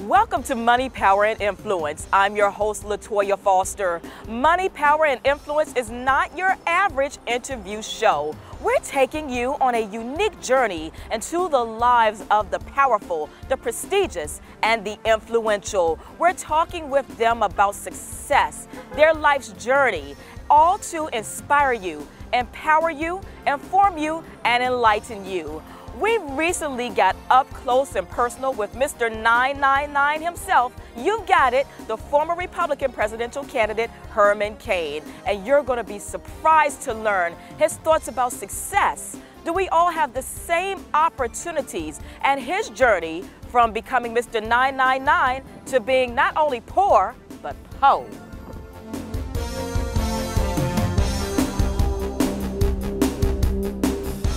Welcome to Money, Power, and Influence. I'm your host, LaToya Foster. Money, Power, and Influence is not your average interview show. We're taking you on a unique journey into the lives of the powerful, the prestigious, and the influential. We're talking with them about success, their life's journey, all to inspire you, empower you, inform you, and enlighten you. We recently got up close and personal with Mr. 999 himself. You got it, the former Republican presidential candidate, Herman Cain. And you're going to be surprised to learn his thoughts about success. Do we all have the same opportunities? And his journey from becoming Mr. 999 to being not only poor, but po.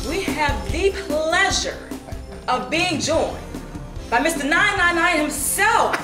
We have the pleasure of being joined by Mr. 999 himself.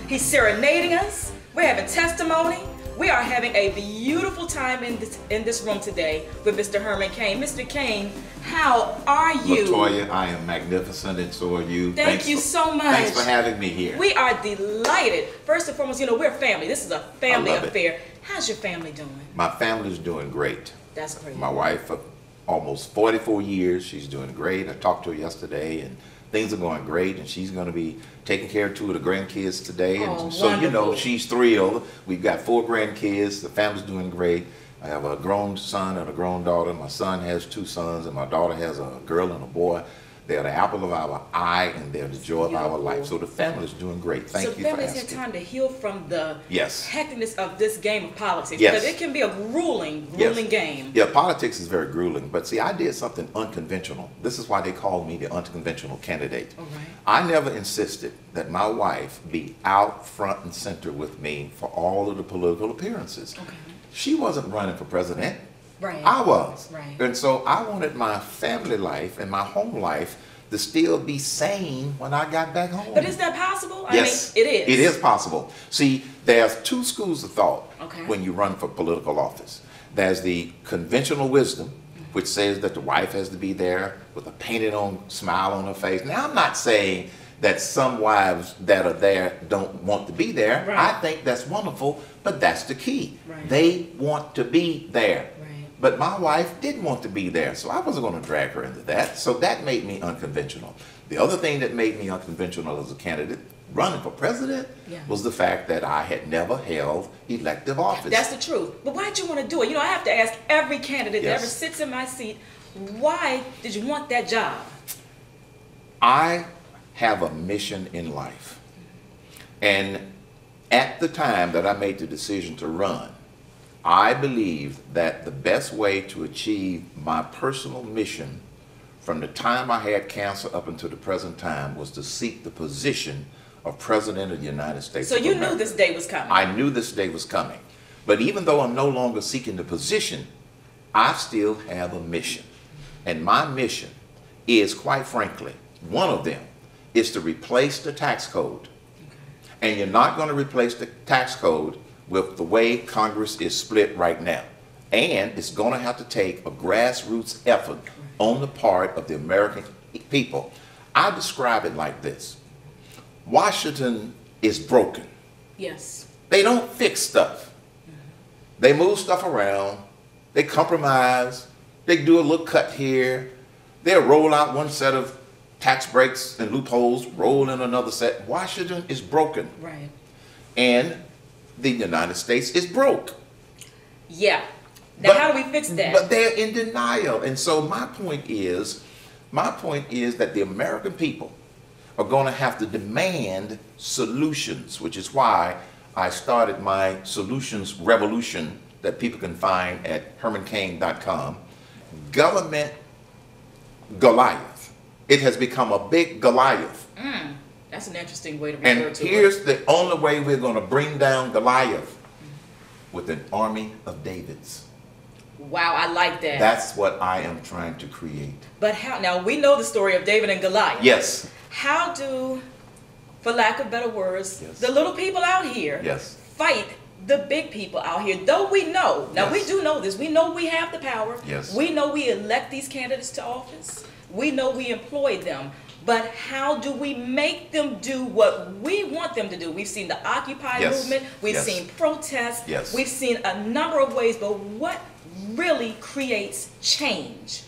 He's serenading us. We're having testimony. We are having a beautiful time in this room today with Mr. Herman Cain. Mr. Cain, how are you? LaToya, I am magnificent, and so are you. Thank you so much. Thanks for having me here. We are delighted. First and foremost, we're family. This is a family affair. How's your family doing? My family's doing great. That's great. My wife, for almost 44 years, she's doing great. I talked to her yesterday, and things are going great, and she's going to be taking care of 2 of the grandkids today. And so, wonderful. She's thrilled. We've got 4 grandkids. The family's doing great. I have a grown son and a grown daughter. My son has 2 sons, and my daughter has a girl and a boy. They're the apple of our eye, and they're the joy of our life. So the family's doing great. Thank you for asking. So the family's had time to heal from the hecticness of this game of politics. Yes. Because it can be a grueling game. Yeah, politics is very grueling. But see, I did something unconventional. This is why they call me the unconventional candidate. All right. I never insisted that my wife be out front and center with me for all of the political appearances. Okay. She wasn't running for president. Right. I was. Right. And so I wanted my family life and my home life to still be sane when I got back home. But is that possible? Yes, I mean, it is. It is possible. See, there's 2 schools of thought when you run for political office. There's the conventional wisdom, which says that the wife has to be there with a painted on smile on her face. Now, I'm not saying that some wives that are there don't want to be there. Right. I think that's wonderful, but that's the key. Right. They want to be there. Right. But my wife didn't want to be there, so I wasn't going to drag her into that. So that made me unconventional. The other thing that made me unconventional as a candidate running for president was the fact that I had never held elective office. That's the truth. But why did you want to do it? I have to ask every candidate that ever sits in my seat, why did you want that job? I have a mission in life. And at the time that I made the decision to run, I believed that the best way to achieve my personal mission from the time I had cancer up until the present time was to seek the position of President of the United States. So you knew this day was coming? I knew this day was coming. But even though I'm no longer seeking the position, I still have a mission. And my mission is, quite frankly, one of them is to replace the tax code. And you're not going to replace the tax code with the way Congress is split right now. And it's going to have to take a grassroots effort on the part of the American people. I describe it like this. Washington is broken. Yes. They don't fix stuff. They move stuff around. They compromise. They do a little cut here. They'll roll out one set of tax breaks and loopholes, roll in another set. Washington is broken. Right. And the United States is broke. Yeah. Now, how do we fix that? But they're in denial. And so my point is that the American people are going to have to demand solutions, which is why I started my solutions revolution that people can find at hermancain.com. Government Goliath. It has become a big Goliath. That's an interesting way to refer to it. And here's the only way we're going to bring down Goliath, with an army of Davids. Wow, I like that. That's what I am trying to create. But how, now we know the story of David and Goliath. Yes. How do, for lack of better words, the little people out here fight the big people out here? Though we know, now we do know this, we know we have the power. Yes. We know we elect these candidates to office. We know we employ them. but how do we make them do what we want them to do? We've seen the Occupy movement, we've seen protests, we've seen a number of ways, but what really creates change?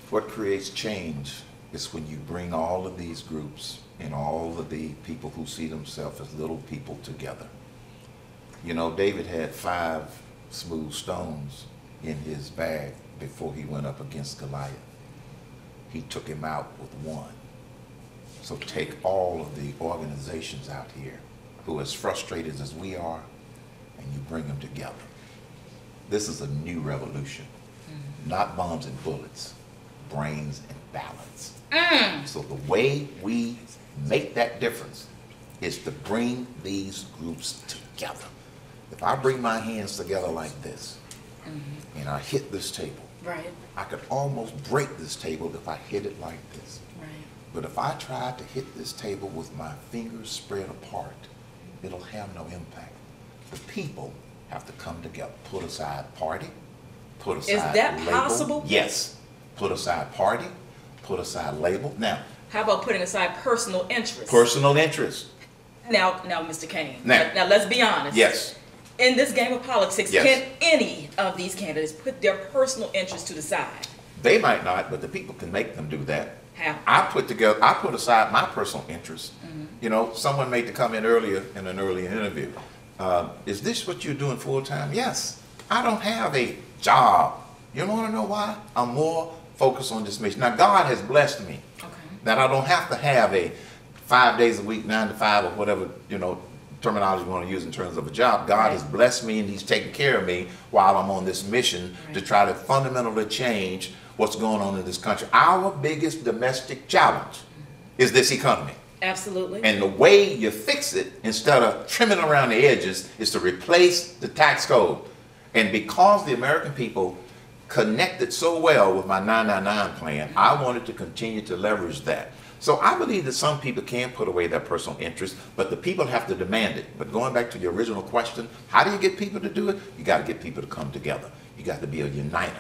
What creates change is when you bring all of these groups and all of the people who see themselves as little people together. You know, David had 5 smooth stones in his bag before he went up against Goliath. He took him out with 1. So take all of the organizations out here who are as frustrated as we are, and you bring them together. This is a new revolution. Not bombs and bullets, brains and balance. So the way we make that difference is to bring these groups together. If I bring my hands together like this, and I hit this table, I could almost break this table if I hit it like this. But if I tried to hit this table with my fingers spread apart, it'll have no impact. The people have to come together. Put aside party, put aside label. Is that possible? Yes. Put aside party, put aside label. Now, how about putting aside personal interest? Personal interest. Now, Mr. Cain. Now, let's be honest. Yes. In this game of politics, can any of these candidates put their personal interest to the side? They might not, but the people can make them do that. How? I put aside my personal interest. You know, someone made the comment earlier in an earlier interview. Is this what you're doing full time? Yes. I don't have a job. You want to know why? I'm more focused on this mission. Now, God has blessed me that I don't have to have a 5 days a week, 9 to 5, or whatever, you know, terminology you want to use in terms of a job. God has blessed me, and he's taking care of me while I'm on this mission to try to fundamentally change what's going on in this country. Our biggest domestic challenge is this economy. Absolutely. And the way you fix it, instead of trimming around the edges, is to replace the tax code. And because the American people connected so well with my 999 plan, I wanted to continue to leverage that. So I believe that some people can put away their personal interest, but the people have to demand it. But going back to your original question, how do you get people to do it? You got to get people to come together. You got to be a uniter.